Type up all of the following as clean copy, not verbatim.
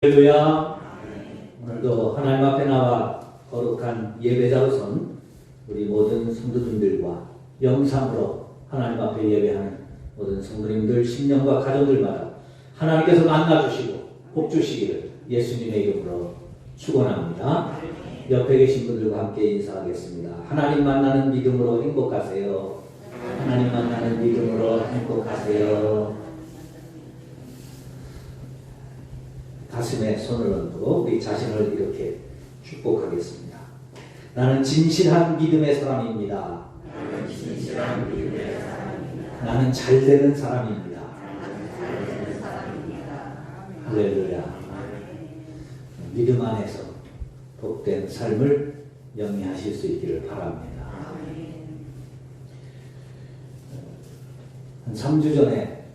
할렐루야. 오늘도 하나님 앞에 나와 거룩한 예배자로선 우리 모든 성도님들과 영상으로 하나님 앞에 예배하는 모든 성도님들, 신령과 가정들마다 하나님께서 만나주시고 복주시기를 예수님의 이름으로 축원합니다. 옆에 계신 분들과 함께 인사하겠습니다. 하나님 만나는 믿음으로 행복하세요. 하나님 만나는 믿음으로 행복하세요. 가슴에 손을 얹고 우리 자신을 이렇게 축복하겠습니다. 나는 진실한 믿음의 사람입니다. 나는 잘되는 사람입니다. 할렐루야. 믿음 안에서 복된 삶을 영위하실 수 있기를 바랍니다. 한 3주 전에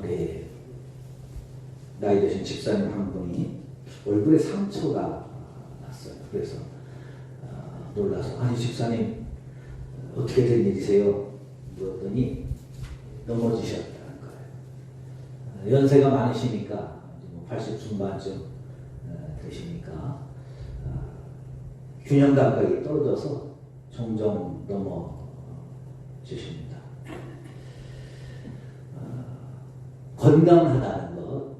우리 나이 드신 집사님 한 분이 얼굴에 상처가 났어요. 그래서 놀라서 아니 집사님 어떻게 된 일이세요? 물었더니 넘어지셨다는 거예요. 연세가 많으시니까 80 중반쯤 되시니까 균형 감각이 떨어져서 종종 넘어지십니다. 건강하다는 것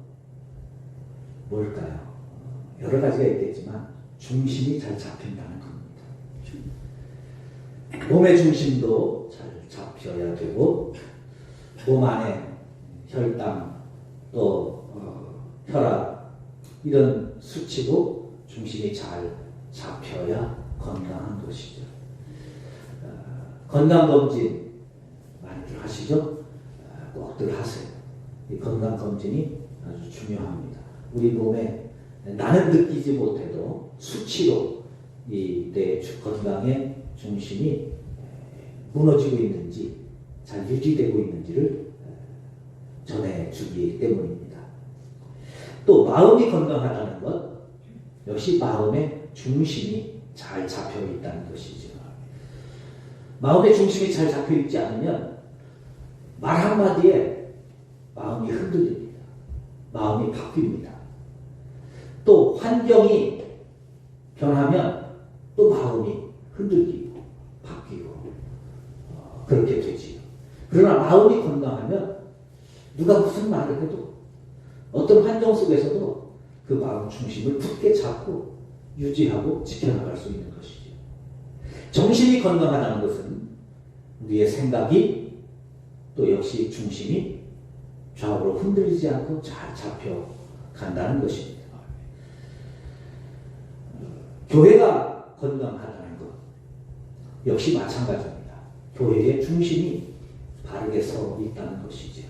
뭘까요? 여러 가지가 있겠지만 중심이 잘 잡힌다는 겁니다. 몸의 중심도 잘 잡혀야 되고 몸 안에 혈당 또 혈압 이런 수치도 중심이 잘 잡혀야 건강한 것이죠. 건강검진 많이들 하시죠? 꼭들 하세요. 이 건강검진이 아주 중요합니다. 우리 몸에 나는 느끼지 못해도 수치로 이 내 건강의 중심이 무너지고 있는지 잘 유지되고 있는지를 전해주기 때문입니다. 또 마음이 건강하다는 것 역시 마음의 중심이 잘 잡혀 있다는 것이죠. 마음의 중심이 잘 잡혀 있지 않으면 말 한마디에 마음이 흔들립니다. 마음이 바뀝니다. 또 환경이 변하면 또 마음이 흔들리고 바뀌고 그렇게 되지요. 그러나 마음이 건강하면 누가 무슨 말을 해도 어떤 환경 속에서도 그 마음 중심을 굳게 잡고 유지하고 지켜나갈 수 있는 것이죠. 정신이 건강하다는 것은 우리의 생각이 또 역시 중심이 좌우로 흔들리지 않고 잘 잡혀간다는 것입니다. 교회가 건강하다는 것 역시 마찬가지입니다. 교회의 중심이 바르게 서 있다는 것이죠.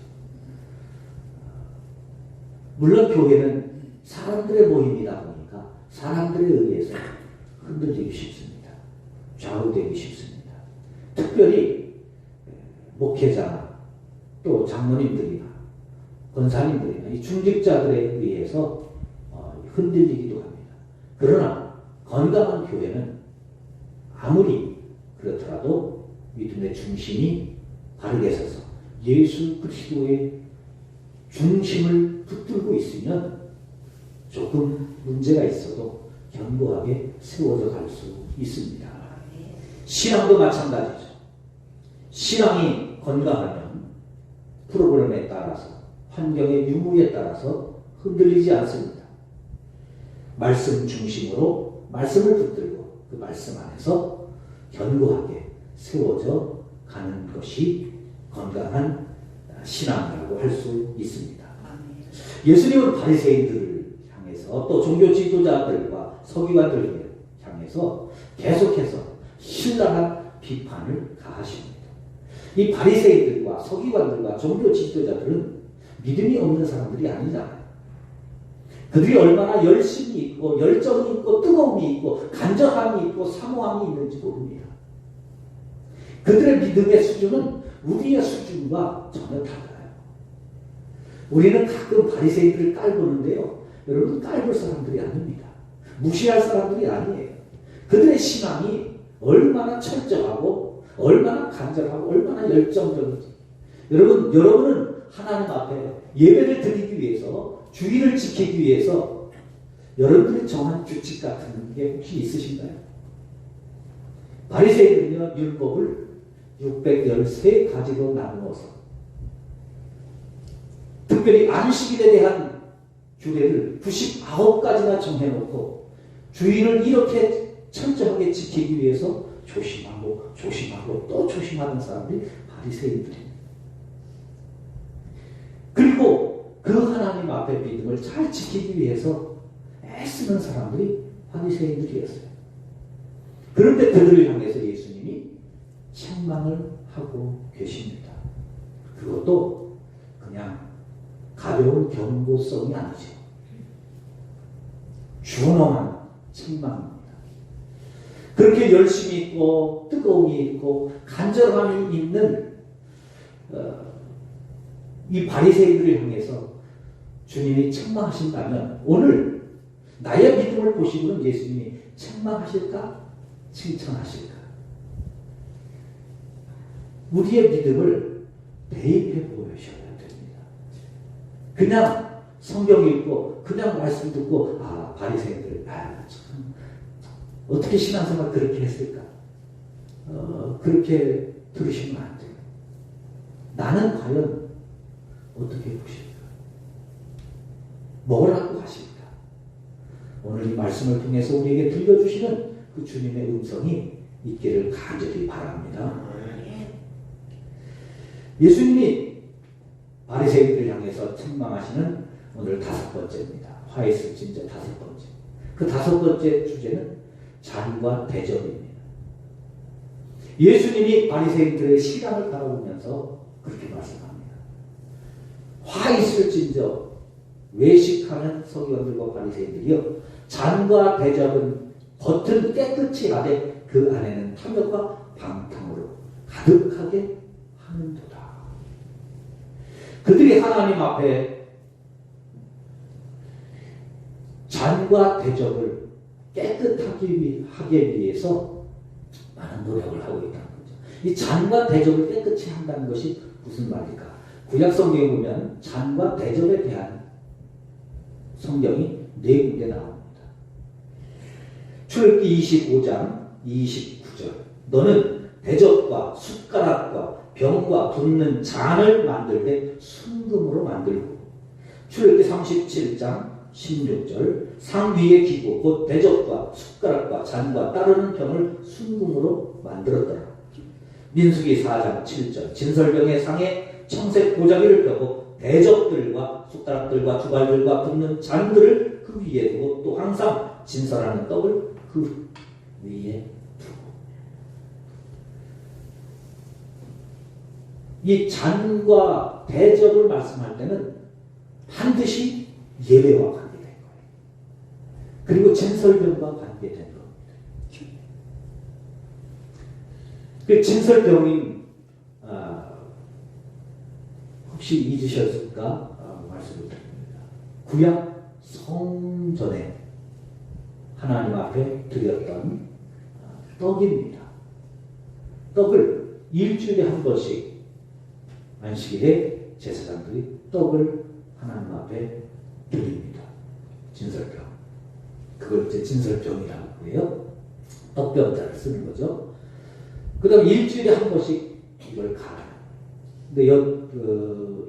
물론 교회는 사람들의 모임이다 보니까 사람들에 의해서 흔들리기 쉽습니다. 좌우되기 쉽습니다. 특별히 목회자나 또 장로님들이나 권사님들이나 이 중직자들에 의해서 흔들리기도 합니다. 그러나 건강한 교회는 아무리 그렇더라도 믿음의 중심이 바르게 서서 예수 그리스도의 중심을 붙들고 있으면 조금 문제가 있어도 견고하게 세워져 갈 수 있습니다. 신앙도 마찬가지죠. 신앙이 건강하면 프로그램에 따라서 환경의 유무에 따라서 흔들리지 않습니다. 말씀 중심으로 말씀을 붙들고 그 말씀 안에서 견고하게 세워져 가는 것이 건강한 신앙이라고 할 수 있습니다. 예수님은 바리새인들을 향해서 또 종교 지도자들과 서기관들을 향해서 계속해서 신랄한 비판을 가하십니다. 이 바리새인들과 서기관들과 종교 지도자들은 믿음이 없는 사람들이 아니잖아요. 그들이 얼마나 열심이 있고 열정이 있고 뜨거움이 있고 간절함이 있고 사모함이 있는지 모릅니다. 그들의 믿음의 수준은 우리의 수준과 전혀 달라요. 우리는 가끔 바리새인들을 깔보는데요. 여러분 깔볼 사람들이 아닙니다. 무시할 사람들이 아니에요. 그들의 신앙이 얼마나 철저하고 얼마나 간절하고 얼마나 열정적인지 여러분은 하나님 앞에 예배를 드리기 위해서, 주의를 지키기 위해서 여러분들이 정한 규칙 같은 게 혹시 있으신가요? 바리새인은요, 율법을 613가지로 나누어서 특별히 안식일에 대한 규례를 99가지나 정해놓고 주의를 이렇게 철저하게 지키기 위해서 조심하고 또 조심하는 사람들이 바리새인들입니다. 그리고 그 하나님 앞에 믿음을 잘 지키기 위해서 애쓰는 사람들이 바리새인들이었어요. 그런데 그들을 향해서 예수님이 책망을 하고 계십니다. 그것도 그냥 가벼운 경고성이 아니죠. 준엄한 책망입니다. 그렇게 열심히 있고 뜨거움이 있고 간절함이 있는 이 바리새인들을 향해서 주님이 책망하신다면 오늘 나의 믿음을 보시고는 예수님이 책망하실까? 칭찬하실까? 우리의 믿음을 대입해 보셔야 됩니다. 그냥 성경 읽고 그냥 말씀 듣고 바리새인들 참 어떻게 신앙생활 그렇게 했을까? 그렇게 들으시면 안 돼요. 나는 과연 어떻게 보실까? 뭐라고 하실까? 오늘 이 말씀을 통해서 우리에게 들려주시는 그 주님의 음성이 있기를 간절히 바랍니다. 예수님이 바리새인들을 향해서 책망하시는 오늘 5번째입니다. 화 있을 진저 5번째. 그 5번째 주제는 잔과 대접입니다. 예수님이 바리새인들의 시간을 바라보면서 그렇게 말씀합니다. 화 있을 진저 외식하는 서기관들과 바리새인들이요, 잔과 대접은 겉은 깨끗이 하되 그 안에는 탐욕과 방탕으로 가득하게 하는도다. 그들이 하나님 앞에 잔과 대접을 깨끗하게 하기 위해서 많은 노력을 하고 있다는 거죠. 이 잔과 대접을 깨끗이 한다는 것이 무슨 말일까? 구약 성경에 보면 잔과 대접에 대한 성경이 4군데 나옵니다. 출애굽기 25장 29절, 너는 대접과 숟가락과 병과 붓는 잔을 만들 때 순금으로 만들고, 출애굽기 37장 16절, 상 위의 기구 곧 대접과 숟가락과 잔과 따르는 병을 순금으로 만들었더라. 민수기 4장 7절, 진설병의 상에 청색 보자기를 펴고 대접들과 숟가락들과 주갈들과 붓는 잔들을 그 위에 두고 또 항상 진설하는 떡을 그 위에 두고. 이 잔과 대접을 말씀할 때는 반드시 예배와 관계된 거예요. 그리고 진설병과 관계된 겁니다. 그 진설병이 혹시 잊으셨을까? 말씀을 드립니다. 구약 성전에 하나님 앞에 드렸던 떡입니다. 떡을 일주일에 한 번씩 안식일에 제사장들이 떡을 하나님 앞에 드립니다. 진설병. 그걸 이제 진설병이라고 해요. 떡병자를 쓰는 거죠. 그 다음 일주일에 한 번씩 이걸 갈아요. 근데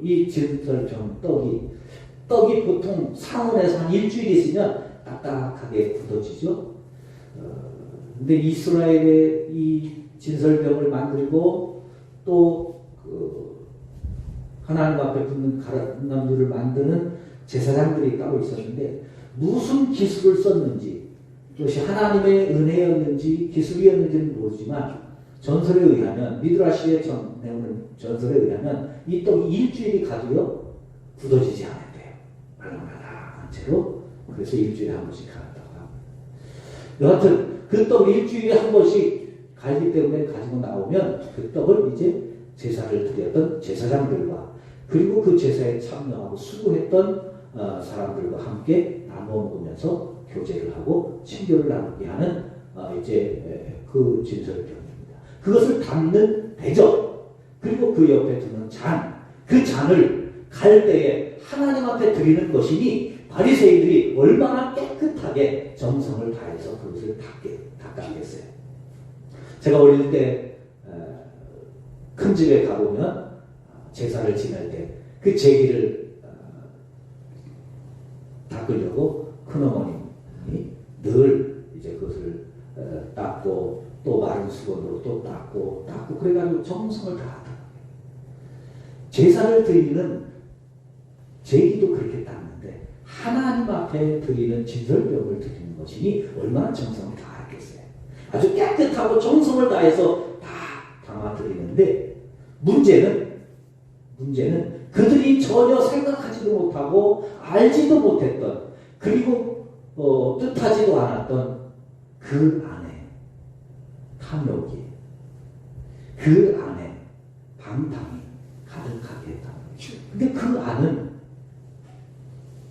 이 진설병 떡이 보통 상온에서 한 일주일 있으면 딱딱하게 굳어지죠. 근데 이스라엘의 이 진설병을 만들고 또 하나님 앞에 붙는 가라나무를 만드는 제사장들이 따로 있었는데 무슨 기술을 썼는지, 그것이 하나님의 은혜였는지 기술이었는지는 모르지만 전설에 의하면, 미드라시에 전해오는 전설에 의하면 이 떡이 일주일이 가도요 굳어지지 않았대요. 말랑말랑한 채로. 그래서 일주일에 한 번씩 갈았다고 합니다. 여하튼 그 떡을 일주일에 한 번씩 갈기 때문에 가지고 나오면 그 떡을 이제 제사를 드렸던 제사장들과 그리고 그 제사에 참여하고 수고했던 사람들과 함께 나누어 먹으면서 교제를 하고 친교를 나누게 하는 이제 그 진설병입니다. 그것을 담는 대접, 그리고 그 옆에 두는 잔, 그 잔을 갈 때에 하나님 앞에 드리는 것이니 바리새인들이 얼마나 깨끗하게 정성을 다해서 그것을 닦았겠어요. 제가 어릴 때 큰 집에 가보면 제사를 지낼 때 그 제기를 닦으려고 큰어머님이 늘 이제 그것을 닦고 또 마른 수건으로 또 닦고 그래가지고 정성을 다하다. 제사를 드리는 제기도 그렇게 닦는데 하나님 앞에 드리는 진설병을 드리는 것이니 얼마나 정성을 다하겠어요. 아주 깨끗하고 정성을 다해서 다 담아드리는데 문제는 그들이 전혀 생각하지도 못하고 알지도 못했던 그리고 뜻하지도 않았던 그 안에 탐욕이 그 안에 방탕이 가득하게 했다는 거죠. 근데 그 안은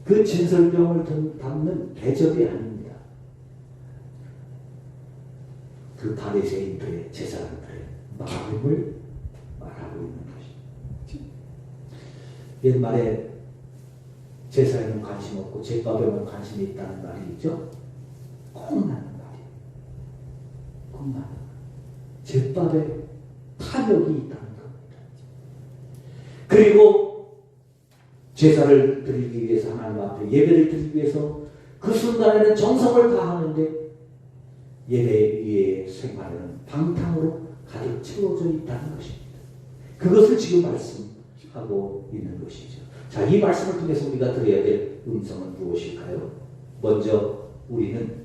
그 진설병을 담는 대접이 아닙니다. 그 바리새인들의 제사장들의 마음을 말하고 있는 것입니다. 옛말에 제사에는 관심 없고 제밥에만 관심이 있다는 말이 있죠. 꼭 맞는 말이에요. 꼭 맞는 말. 제밥에 탐욕이 있다는 겁니다. 그리고 제사를 드리기 위해서 하나님 앞에 예배를 드리기 위해서 그 순간에는 정성을 다하는데 예배 위의 생활에는 방탕으로 가득 채워져 있다는 것입니다. 그것을 지금 말씀하고 있는 것이죠. 자, 이 말씀을 통해서 우리가 드려야 될 음성은 무엇일까요? 먼저 우리는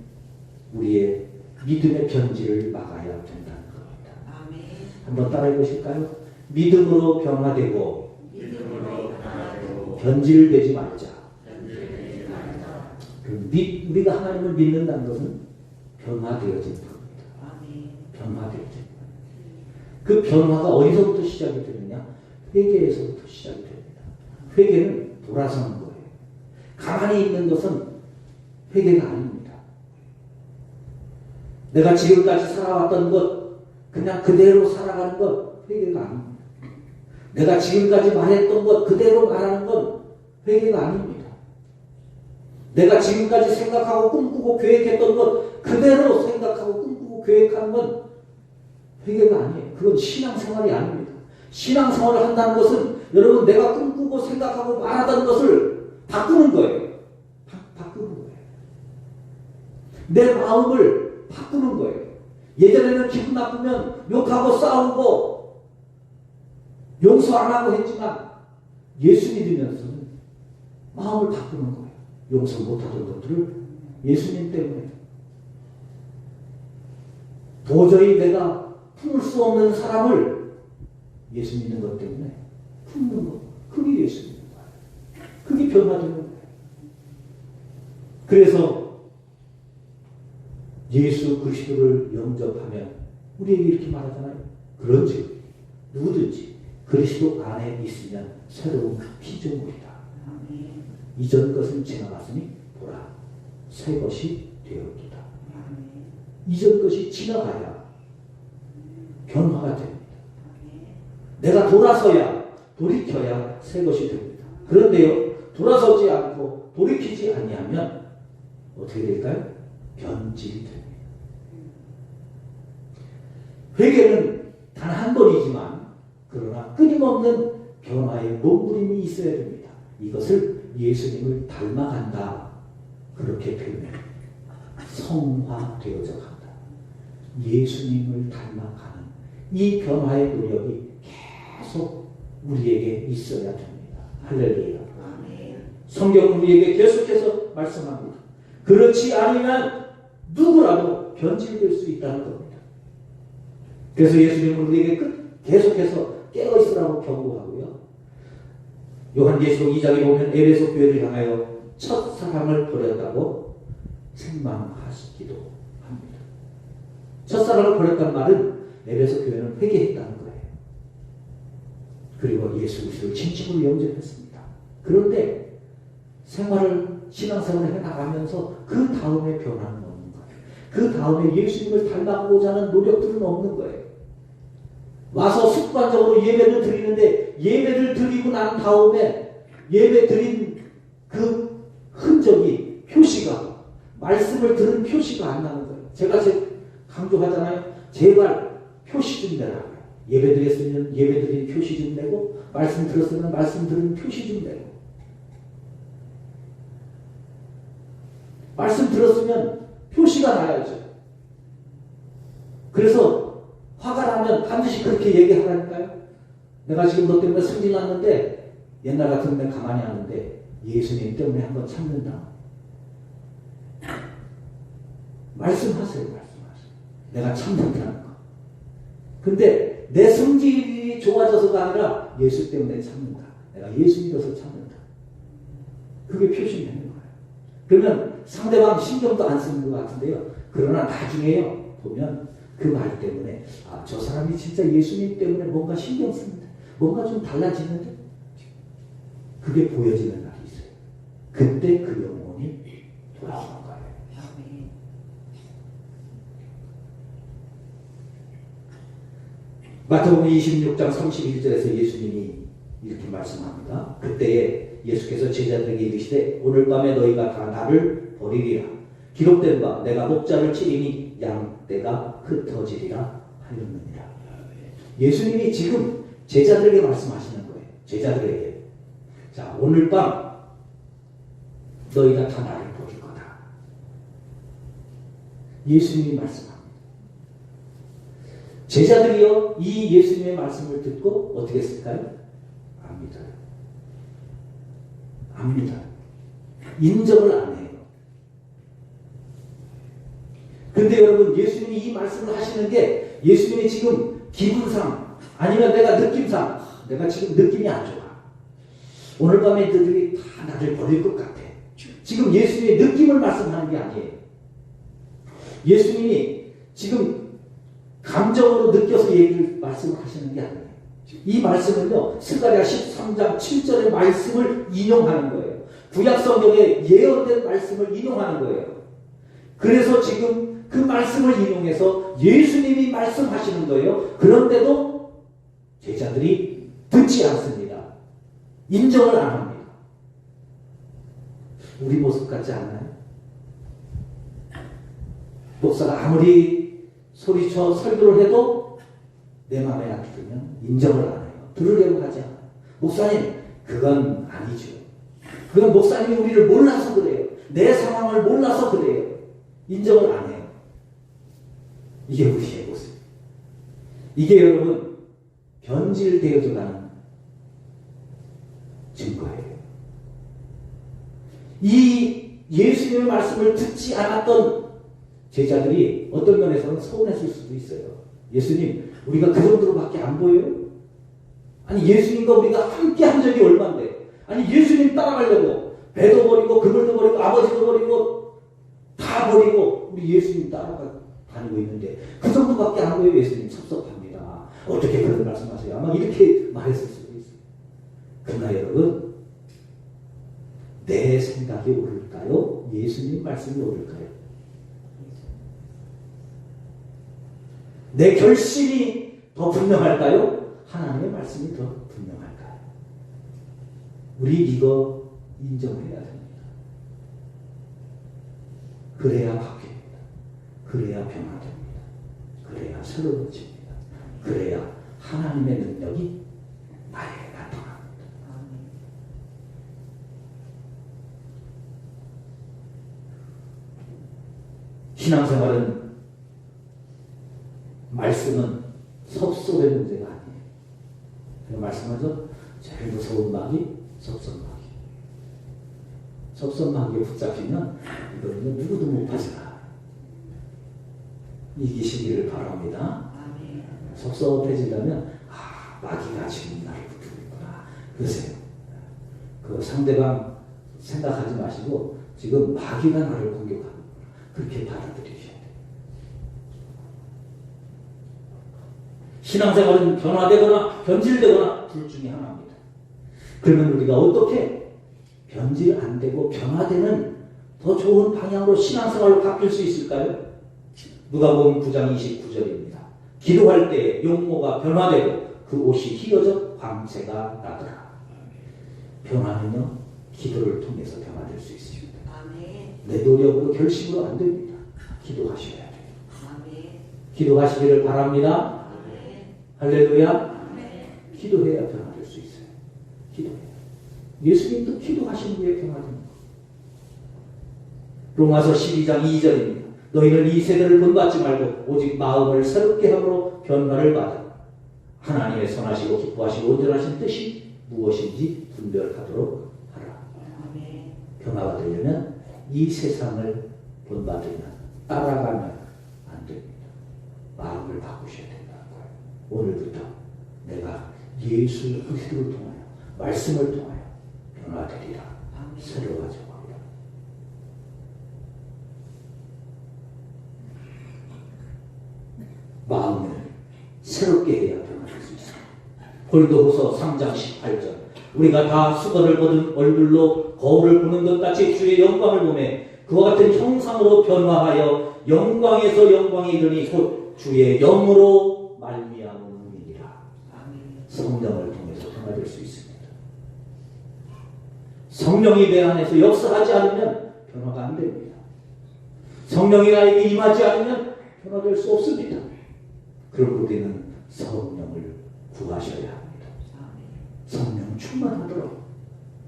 우리의 믿음의 변질을 막아야 된다는 겁니다. 아멘. 한번 따라해 보실까요? 믿음으로 변화되고 변질되지 말자. 우리가 하나님을 믿는다는 것은 변화되어진 겁니다. 변화되어진 겁니다. 그 변화가 어디서부터 시작이 되느냐? 회개에서부터 시작이 됩니다. 회개는 돌아서는 거예요. 가만히 있는 것은 회개가 아닙니다. 내가 지금까지 살아왔던 것 그냥 그대로 살아가는 것 회개가 아닙니다. 내가 지금까지 말했던 것 그대로 말하는 건 회개가 아닙니다. 내가 지금까지 생각하고 꿈꾸고 계획했던 것 그대로 생각하고 꿈꾸고 계획하는 건 회개가 아니에요. 그건 신앙생활이 아닙니다. 신앙생활을 한다는 것은 여러분 내가 꿈꾸고 생각하고 말하던 것을 바꾸는 거예요. 바꾸는 거예요. 내 마음을 바꾸는 거예요. 예전에는 기분 나쁘면 욕하고 싸우고 용서 안 하고 했지만 예수 믿으면서는 마음을 바꾸는 거예요. 용서 못하던 것들을 예수님 때문에 도저히 내가 품을 수 없는 사람을 예수 믿는 것 때문에 품는 것. 그게 예수 믿는 거예요. 그게 변화되는 거예요. 그래서 예수 그리스도를 영접하면 우리에게 이렇게 말하잖아요. 그런즉 누구든지 그리스도 안에 있으면 새로운 피조물이다. 이전 것은 지나갔으니 보라 새 것이 되었도다. 이전 것이 지나가야 변화가 됩니다. 내가 돌이켜야 새 것이 됩니다. 그런데요, 돌아서지 않고 돌이키지 아니하면 어떻게 될까요? 변질이 됩니다. 회개는 단 한 번이지만 그러나 끊임없는 변화의 몸부림이 있어야 됩니다. 이것을 예수님을 닮아간다. 그렇게 표현해요. 성화되어져 간다. 예수님을 닮아가는 이 변화의 노력이 계속 우리에게 있어야 됩니다. 할렐루야. 성경은 우리에게 계속해서 말씀합니다. 그렇지 않으면 누구라도 변질될 수 있다는 겁니다. 그래서 예수님은 우리에게 계속해서 깨어있으라고 경고하고요. 요한계시록 2장에 보면 에베소 교회를 향하여 첫사랑을 버렸다고 책망하시기도 합니다. 첫사랑을 버렸단 말은 에베소 교회는 회개했다는 거예요. 그리고 예수 그리스도를 진심으로 영접했습니다. 그런데 신앙생활을 해나가면서 그 다음에 변화는 없는 거예요. 그 다음에 예수님을 닮아가고자 하는 노력들은 없는 거예요. 와서 습관적으로 예배를 드리는데 예배를 드리고 난 다음에 예배 드린 그 흔적이, 표시가, 말씀을 들은 표시가 안 나는 거예요. 제가 강조하잖아요. 제발 표시 좀 내라고요. 예배 드렸으면 예배 드린 표시 좀 내고, 말씀 들었으면 말씀 들은 표시 좀 내고. 말씀 들었으면 표시가 나야죠. 그래서 화가 나면 반드시 그렇게 얘기하라니까요. 내가 지금 너 때문에 승진 났는데 옛날 같으면 내가 가만히 하는데 예수님 때문에 한번 참는다. 말씀하세요. 내가 참는다는 거. 근데 내 성질이 좋아져서가 아니라 예수 때문에 참는다. 내가 예수 믿어서 참는다. 그게 표시되는 거예요. 그러면 상대방 신경도 안 쓰는 것 같은데요. 그러나 나중에요. 보면 그 말 때문에 저 사람이 진짜 예수님 때문에 뭔가 신경 씁니다. 뭔가 좀 달라지는데 그게 보여지는 날이 있어요. 그때 그 영혼이 돌아오는 거예요. 마태복음 26장 31절에서 예수님이 이렇게 말씀합니다. 그때에 예수께서 제자들에게 이르시되 오늘 밤에 너희가 다 나를 버리리라. 기록된 바 내가 목자를 치리니 양떼가 흩어지리라 하였느니라. 예수님이 지금 제자들에게 말씀하시는 거예요. 제자들에게. 자, 오늘 밤 너희가 다 나를 버릴 거다. 예수님이 말씀합니다. 제자들이요, 이 예수님의 말씀을 듣고 어떻게 했을까요? 안 믿어요. 안 믿어요. 인정을 안 해요. 근데 여러분, 예수님이 이 말씀을 하시는 게 예수님이 지금 기분상 아니면 내가 느낌상 내가 지금 느낌이 안 좋아. 오늘 밤에 너희들이 다 나를 버릴 것 같아. 지금 예수님의 느낌을 말씀하는 게 아니에요. 예수님이 지금 감정으로 느껴서 말씀을 하시는 게 아니에요. 이 말씀은요, 스가랴 13장 7절의 말씀을 인용하는 거예요. 구약성경에 예언된 말씀을 인용하는 거예요. 그래서 지금 그 말씀을 인용해서 예수님이 말씀하시는 거예요. 그런데도 제자들이 듣지 않습니다. 인정을 안 합니다. 우리 모습 같지 않나요? 목사가 아무리 소리쳐 설교를 해도 내 마음에 안 들으면 인정을 안 해요. 들으려고 하지 않아요. 목사님, 그건 아니죠. 그건 목사님이 우리를 몰라서 그래요. 내 상황을 몰라서 그래요. 인정을 안 해요. 이게 우리의 모습. 이게 여러분 변질되어져 가는 증거예요. 이 예수님의 말씀을 듣지 않았던 제자들이 어떤 면에서는 서운했을 수도 있어요. 예수님, 우리가 그 정도로밖에 안 보여요? 아니, 예수님과 우리가 함께 한 적이 얼만데, 아니, 예수님 따라가려고 배도 버리고 그물도 버리고 아버지도 버리고 다 버리고 우리 예수님 다니고 있는데 그 정도밖에 안 보여요. 예수님 섭섭합니다. 어떻게 그런 말씀하세요? 아마 이렇게 말했을 수도 있어요. 그러나 여러분, 내 생각이 옳을까요? 예수님 말씀이 옳을까요? 내 결심이 더 분명할까요? 하나님의 말씀이 더 분명할까요? 우리 이거 인정해야 됩니다. 그래야 바뀝니다. 그래야 변화됩니다. 그래야 새로워집니다. 그래야 하나님의 능력이 나에게 나타납니다. 신앙생활은 말씀은 섭섭의 문제가 아니에요. 제가 말씀하죠? 제일 무서운 마귀, 섭섭마귀. 섭섭마귀에 붙잡히면 이거는 누구도 못 빠져나. 이기시기를 바랍니다. 섭섭해지려면 마귀가 지금 나를 붙들고 있구나. 그러세요. 그 상대방 생각하지 마시고 지금 마귀가 나를 공격하는구나. 그렇게 받아들이셔야 돼요. 신앙생활은 변화되거나 변질되거나 둘 중에 하나입니다. 그러면 우리가 어떻게 변질 안 되고 변화되는 더 좋은 방향으로 신앙생활로 바뀔 수 있을까요? 누가복음 9장 29절입니다. 기도할 때 용모가 변화되고 그 옷이 휘어져 광채가 나더라. 변화는요, 기도를 통해서 변화될 수 있습니다. 아멘. 내 노력으로 결심으로 안 됩니다. 기도하셔야 돼요. 아멘. 기도하시기를 바랍니다. 아멘. 할렐루야. 아멘. 기도해야 변화될 수 있어요. 기도해야. 예수님도 기도하신 후에 변화됩니다. 로마서 12장 2절입니다. 너희는 이 세대를 본받지 말고 오직 마음을 새롭게 함으로 변화를 받아 하나님의 선하시고 기뻐하시고 온전하신 뜻이 무엇인지 분별하도록 하라. 아멘. 변화가 되려면 이 세상을 본받으면 따라가면 안 됩니다. 마음을 바꾸셔야 된다는 거예요. 오늘부터 내가 예수 그리스도를 통하여 말씀을 통하여 변화되리라. 아멘. 새로워져 갑니다. 마음을 새롭게 해야 변화될 수 있습니다. 골도후서 3장 18절 우리가 다 수건을 벗은 얼굴로 거울을 보는 것 같이 주의 영광을 보매 그와 같은 형상으로 변화하여 영광에서 영광에 이르니 곧 주의 영으로 말미암음이니라. 성령을 통해서 변화될 수 있습니다. 성령이 내 안에서 역사하지 않으면 변화가 안 됩니다. 성령이 나에게 임하지 않으면 변화될 수 없습니다. 그럴 때는 성령을 구하셔야 합니다. 성령 충만하도록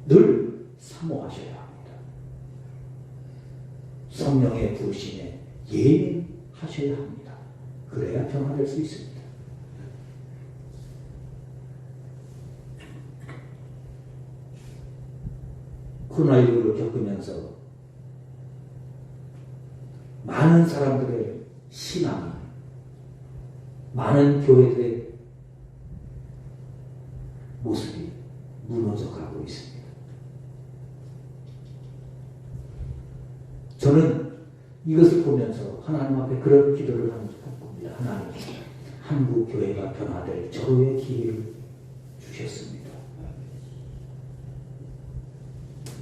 늘 사모하셔야 합니다. 성령의 부르심에 예민하셔야 합니다. 그래야 변화될 수 있습니다. 코로나19를 겪으면서 많은 사람들의 신앙이 많은 교회들의 모습이 무너져 가고 있습니다. 저는 이것을 보면서 하나님 앞에 그런 기도를 하는 겁니다. 하나님, 한국 교회가 변화될 절호의 기회를 주셨습니다.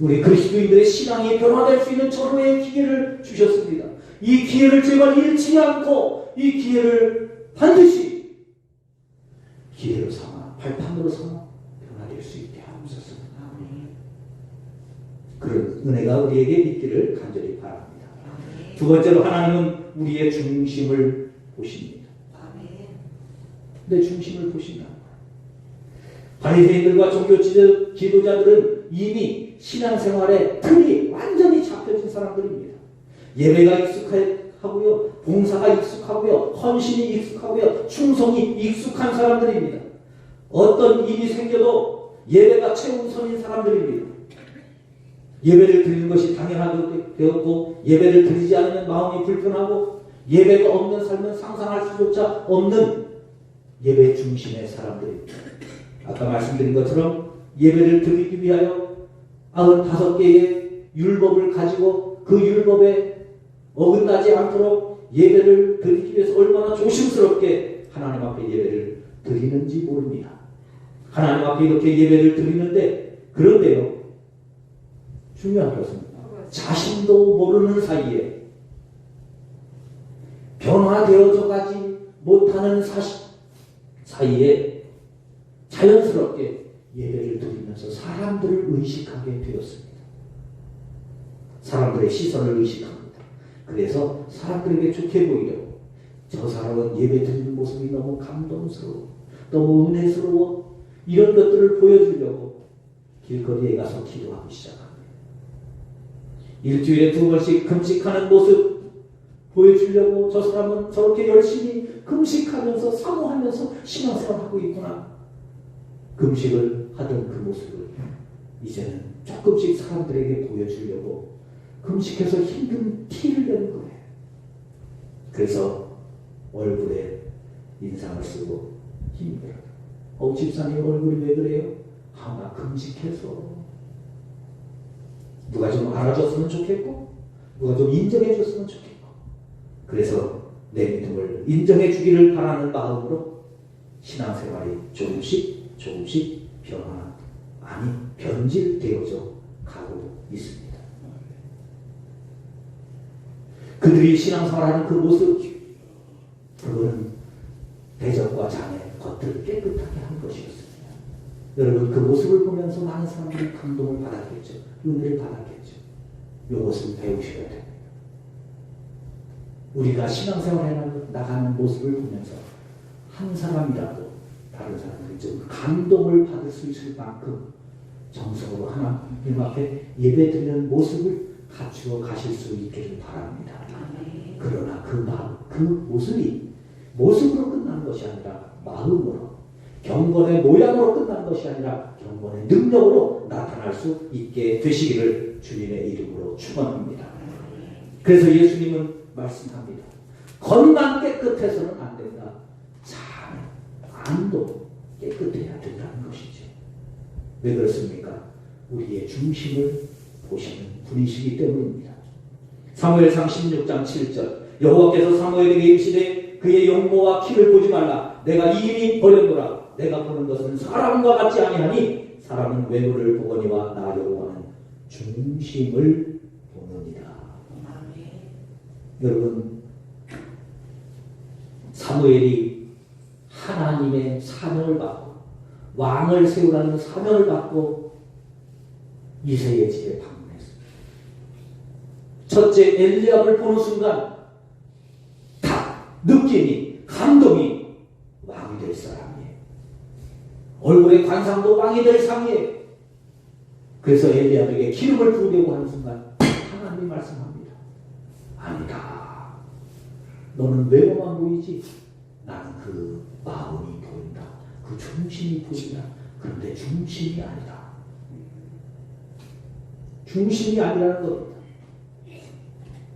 우리 그리스도인들의 신앙이 변화될 수 있는 절호의 기회를 주셨습니다. 이 기회를 제발 잃지 않고 이 기회를 반드시 기회로 삼아 발판으로 삼아 변화될 수 있게 하옵소서. 그런 은혜가 우리에게 있기를 간절히 바랍니다. 두 번째로 하나님은 우리의 중심을 보십니다. 내 중심을 보신다. 바리새인들과 종교 지도자들은 이미 신앙생활의 틀이 완전히 잡혀진 사람들입니다. 예배가 익숙하고요, 봉사가 익숙하고요, 헌신이 익숙하고요, 충성이 익숙한 사람들입니다. 어떤 일이 생겨도 예배가 최우선인 사람들입니다. 예배를 드리는 것이 당연하게 되었고 예배를 드리지 않으면 마음이 불편하고 예배가 없는 삶은 상상할 수조차 없는 예배 중심의 사람들입니다. 아까 말씀드린 것처럼 예배를 드리기 위하여 95개의 율법을 가지고 그 율법에 어긋나지 않도록 예배를 드리기 위해서 얼마나 조심스럽게 하나님 앞에 예배를 드리는지 모릅니다. 하나님 앞에 이렇게 예배를 드리는데 그런데요, 중요한 것은 자신도 모르는 사이에 변화되어져 가지 못하는 사이에 자연스럽게 예배를 드리면서 사람들을 의식하게 되었습니다. 사람들의 시선을 의식합니다. 그래서 사람들에게 좋게 보이려고 저 사람은 예배 드리는 모습이 너무 감동스러워, 너무 은혜스러워, 이런 것들을 보여주려고 길거리에 가서 기도하기 시작합니다. 일주일에 2번씩 금식하는 모습 보여주려고 저 사람은 저렇게 열심히 금식하면서 사모하면서 신앙생활하고 있구나. 금식을 하던 그 모습을 이제는 조금씩 사람들에게 보여주려고 금식해서 힘든 티를 내는 거예요. 그래서 얼굴에 인상을 쓰고 힘들어요. 집사님 얼굴이 왜 그래요? 나 금식해서. 누가 좀 알아줬으면 좋겠고 누가 좀 인정해 줬으면 좋겠고 그래서 내 믿음을 인정해 주기를 바라는 마음으로 신앙생활이 조금씩 변질되어져 가고 있습니다. 그들이 신앙생활하는 그 모습, 그거는 대적과 장애 겉을 깨끗하게 한 것이었습니다. 여러분 그 모습을 보면서 많은 사람들이 감동을 받았겠죠. 은혜를 받았겠죠. 이것을 배우셔야 됩니다. 우리가 신앙생활에 나가는 모습을 보면서 한 사람이라도 다른 사람들이 좀 감동을 받을 수 있을 만큼 정성으로 하나님 앞에 예배드리는 모습을 갖추어 가실 수 있기를 바랍니다. 그러나 그 모습이 모습으로 끝나는 것이 아니라 마음으로, 경건의 모양으로 끝나는 것이 아니라 경건의 능력으로 나타날 수 있게 되시기를 주님의 이름으로 축원합니다. 그래서 예수님은 말씀합니다. 겉만 깨끗해서는 안 된다. 참 안도 깨끗해야 된다는 것이죠. 왜 그렇습니까? 우리의 중심을 보시는 분이시기 때문입니다. 사무엘상 16장 7절 여호와께서 사무엘에게 이르시되 그의 용모와 키를 보지 말라. 내가 이미 버렸노라. 내가 보는 것은 사람과 같지 아니하니 사람은 외모를 보거니와 나 여호와는 중심을 보느니라. 여러분 사무엘이 하나님의 사명을 받고 왕을 세우라는 사명을 받고 이새의 집에 방문했습니다. 첫째 엘리압을 보는 순간 딱 느낌이 감동이 왕이 될 사람이에요. 얼굴의 관상도 왕이 될 상이에요. 그래서 엘리압에게 기름을 부으려고 하는 순간 하나님이 말씀합니다. 아니다. 너는 외모만 보이지 나는 그 마음이 보인다. 그 중심이 보인다. 그런데 중심이 아니다. 중심이 아니라는 겁니다.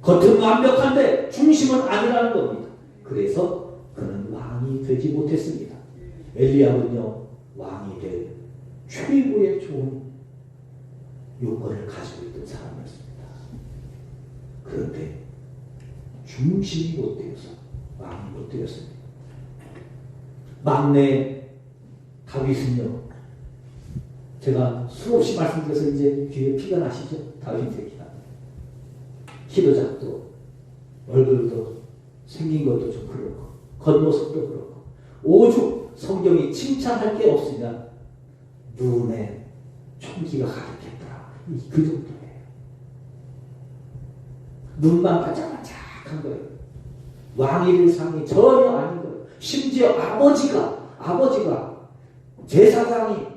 겉은 완벽한데 중심은 아니라는 겁니다. 그래서 그는 왕이 되지 못했습니다. 엘리야는요 왕이 될 최고의 좋은 요건을 가지고 있던 사람이었습니다. 그런데 중심이 못 되어서 왕이 못 되었습니다. 막내 다윗은요, 제가 수없이 말씀드려서 이제 귀에 피가 나시죠? 다윗의 피가. 키도 작고 얼굴도 생긴 것도 좀 그렇고 겉모습도 그렇고 오죽 성경이 칭찬할 게 없으냐 눈에 총기가 가득했더라. 그 정도예요. 눈만 반짝반짝한 거예요. 왕이 될 상이 전혀 아닌 거예요. 심지어 아버지가 제사장이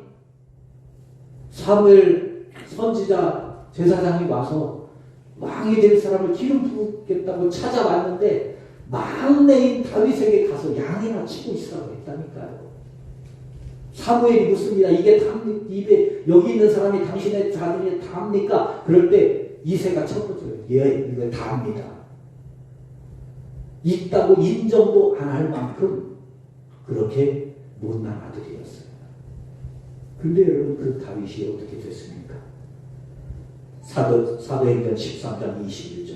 사무엘 선지자 제사장이 와서 왕이 될 사람을 기름 부겠다고 찾아왔는데 막내인 다윗에게 가서 양이나 치고 있으라고 했다니까요. 사무엘이 묻습니다. 이게 입에 여기 있는 사람이 당신의 자들이 다합니까? 그럴 때 이새가 쳤거든요. 예, 이거 다합니다. 있다고 인정도 안 할 만큼 그렇게 못난 아들이었어요. 근데 여러분 그 다윗이 어떻게 됐습니까? 사도행전 13장 21절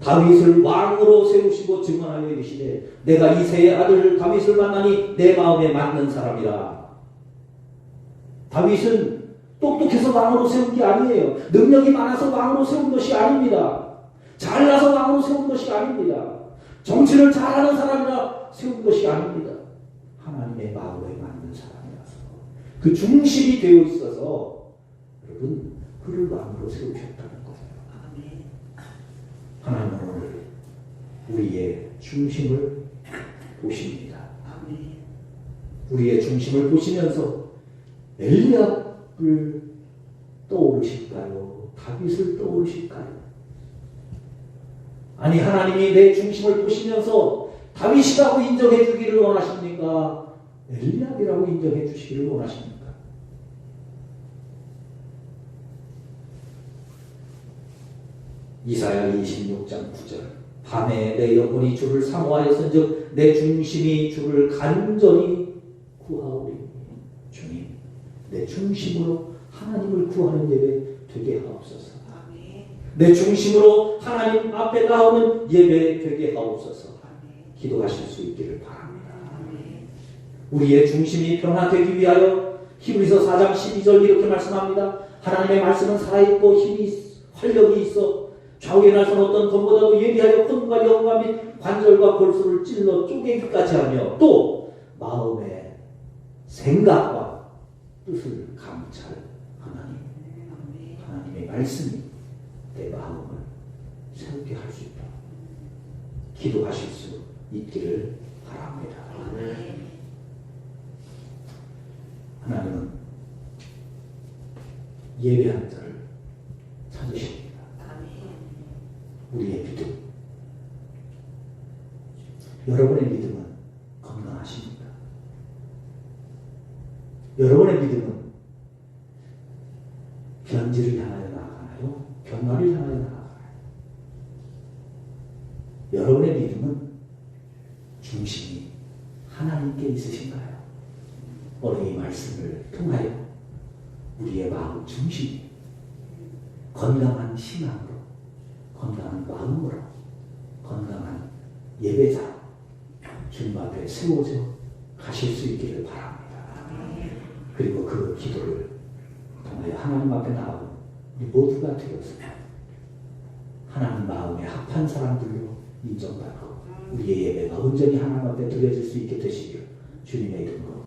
다윗을 왕으로 세우시고 증언하여 이르시되 내가 이새의 아들 다윗을 만나니 내 마음에 맞는 사람이라. 다윗은 똑똑해서 왕으로 세운 게 아니에요. 능력이 많아서 왕으로 세운 것이 아닙니다. 잘나서 왕으로 세운 것이 아닙니다. 정치를 잘하는 사람이라 세운 것이 아닙니다. 하나님의 마음에 맞는 사람이라서 그 중심이 되어 있어서 여러분 그를 왕으로 세우셨다는 거예요. 하나님은 오늘 우리의 중심을 보십니다. 우리의 중심을 보시면서 엘리압을 떠오르실까요? 다윗을 떠오르실까요? 아니 하나님이 내 중심을 보시면서 다윗이라고 인정해 주기를 원하십니까? 엘리압이라고 인정해 주시기를 원하십니까? 이사야 26장 9절 밤에 내 영혼이 주를 사모하였은즉 내 중심이 주를 간절히 구하오리. 주님 내 중심으로 하나님을 구하는 예배 되게 하옵소서. 내 중심으로 하나님 앞에 나오는 예배 되게 하옵소서. 기도하실 수 있기를 바랍니다. 우리의 중심이 변화되기 위하여 히브리서 4장 12절 이렇게 말씀합니다. 하나님의 말씀은 살아있고 힘이 활력이 있어 좌우에 나선 어떤 검보다도 예리하여 혼과 영과 및 관절과 골수를 찔러 쪼개기까지 하며 또 마음의 생각과 뜻을 감찰 하나님, 아멘. 하나님의 말씀이 내 마음을 새롭게 할 수 있다. 기도하실 수 있기를 바랍니다. 아멘. 하나님은 예배한 자를 찾으십니다. 아멘. 우리의 믿음, 여러분의 믿음은 건강하십니까? 여러분의 믿음은 변질을 향하여 나아가나요? 변화를 향하여 나아가나요? 여러분의 믿음은 중심이 하나님께 있으신가요? 오늘 이 말씀을 통하여 우리의 마음 중심이 건강한 신앙으로, 건강한 마음으로, 건강한 예배자로 주님 앞에 세워져 가실 수 있기를 바랍니다. 그리고 그 기도를 통하여 하나님 앞에 나아온 우리 모두가 되어서 하나님 마음에 합한 사람들로 인정받고 우리의 예배가 온전히 하나님 앞에 드려질 수 있게 되시길 주님의 이름으로